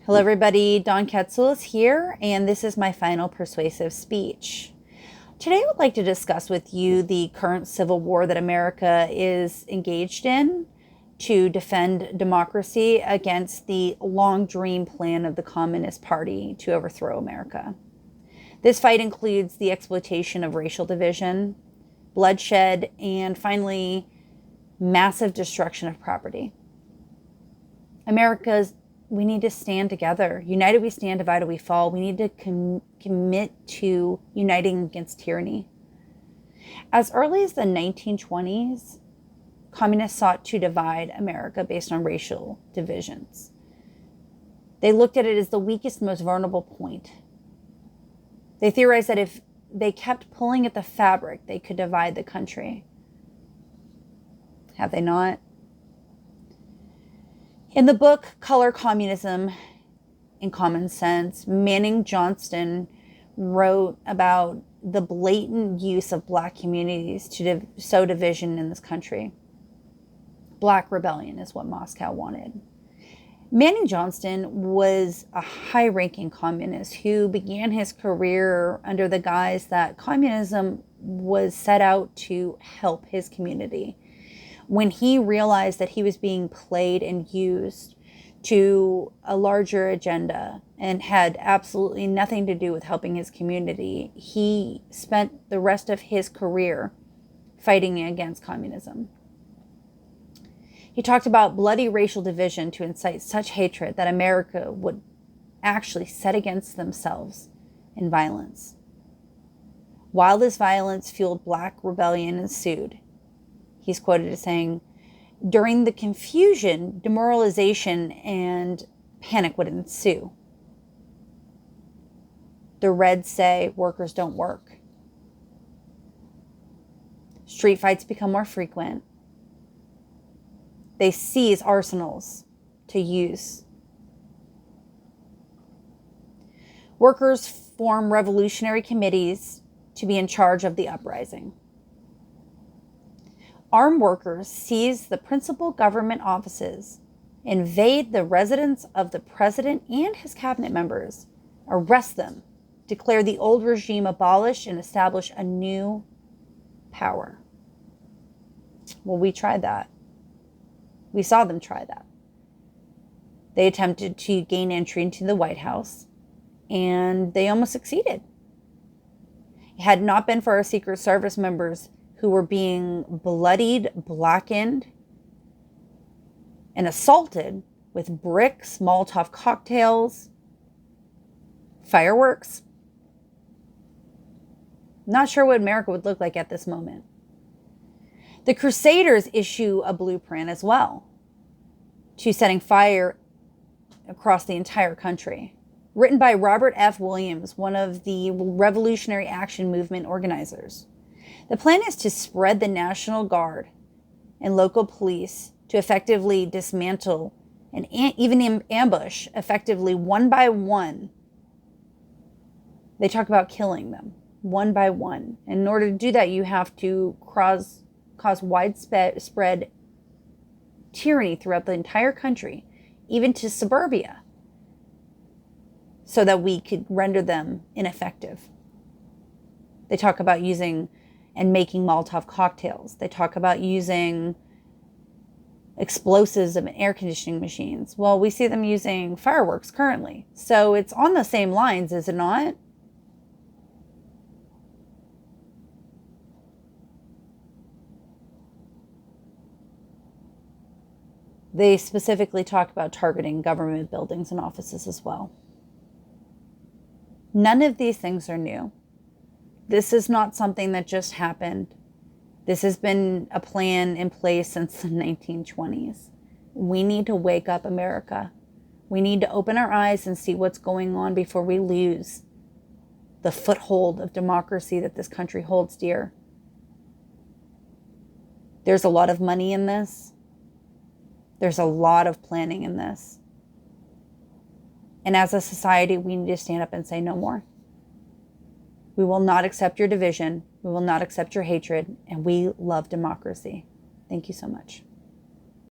Hello, everybody. Dawn Ketzel is here, and this is my final persuasive speech. Today, I would like to discuss with you the current civil war that America is engaged in to defend democracy against the long dream plan of the Communist Party to overthrow America. This fight includes the exploitation of racial division, bloodshed, and finally, massive destruction of property. We need to stand together. United we stand, divided we fall. We need to commit to uniting against tyranny. As early as the 1920s, communists sought to divide America based on racial divisions. They looked at it as the weakest, most vulnerable point. They theorized that if they kept pulling at the fabric, they could divide the country. Have they not? In the book Color Communism in Common Sense, Manning Johnston wrote about the blatant use of Black communities to sow division in this country. Black rebellion is what Moscow wanted. Manning Johnston was a high-ranking communist who began his career under the guise that communism was set out to help his community. When he realized that he was being played and used to a larger agenda and had absolutely nothing to do with helping his community, he spent the rest of his career fighting against communism. He talked about bloody racial division to incite such hatred that America would actually set against themselves in violence. While this violence fueled Black rebellion ensued, he's quoted as saying, during the confusion, demoralization and panic would ensue. The Reds say workers don't work. Street fights become more frequent. They seize arsenals to use. Workers form revolutionary committees to be in charge of the uprising. Armed workers seize the principal government offices, invade the residence of the president and his cabinet members, arrest them, declare the old regime abolished, and establish a new power. Well, we tried that. We saw them try that. They attempted to gain entry into the White House, and they almost succeeded. It had not been for our Secret Service members who were being bloodied, blackened, and assaulted with bricks, Molotov cocktails, fireworks. Not sure what America would look like at this moment. The Crusaders issue a blueprint as well to setting fire across the entire country. Written by Robert F. Williams, one of the Revolutionary Action Movement organizers. The plan is to spread the National Guard and local police to effectively dismantle and even ambush effectively one by one. They talk about killing them one by one. And in order to do that, you have to cause widespread tyranny throughout the entire country, even to suburbia, so that we could render them ineffective. They talk about using and making Molotov cocktails. They talk about using explosives and air conditioning machines. Well, we see them using fireworks currently. So it's on the same lines, is it not? They specifically talk about targeting government buildings and offices as well. None of these things are new. This is not something that just happened. This has been a plan in place since the 1920s. We need to wake up, America. We need to open our eyes and see what's going on before we lose the foothold of democracy that this country holds dear. There's a lot of money in this. There's a lot of planning in this. And as a society, we need to stand up and say no more. We will not accept your division. We will not accept your hatred. And we love democracy. Thank you so much.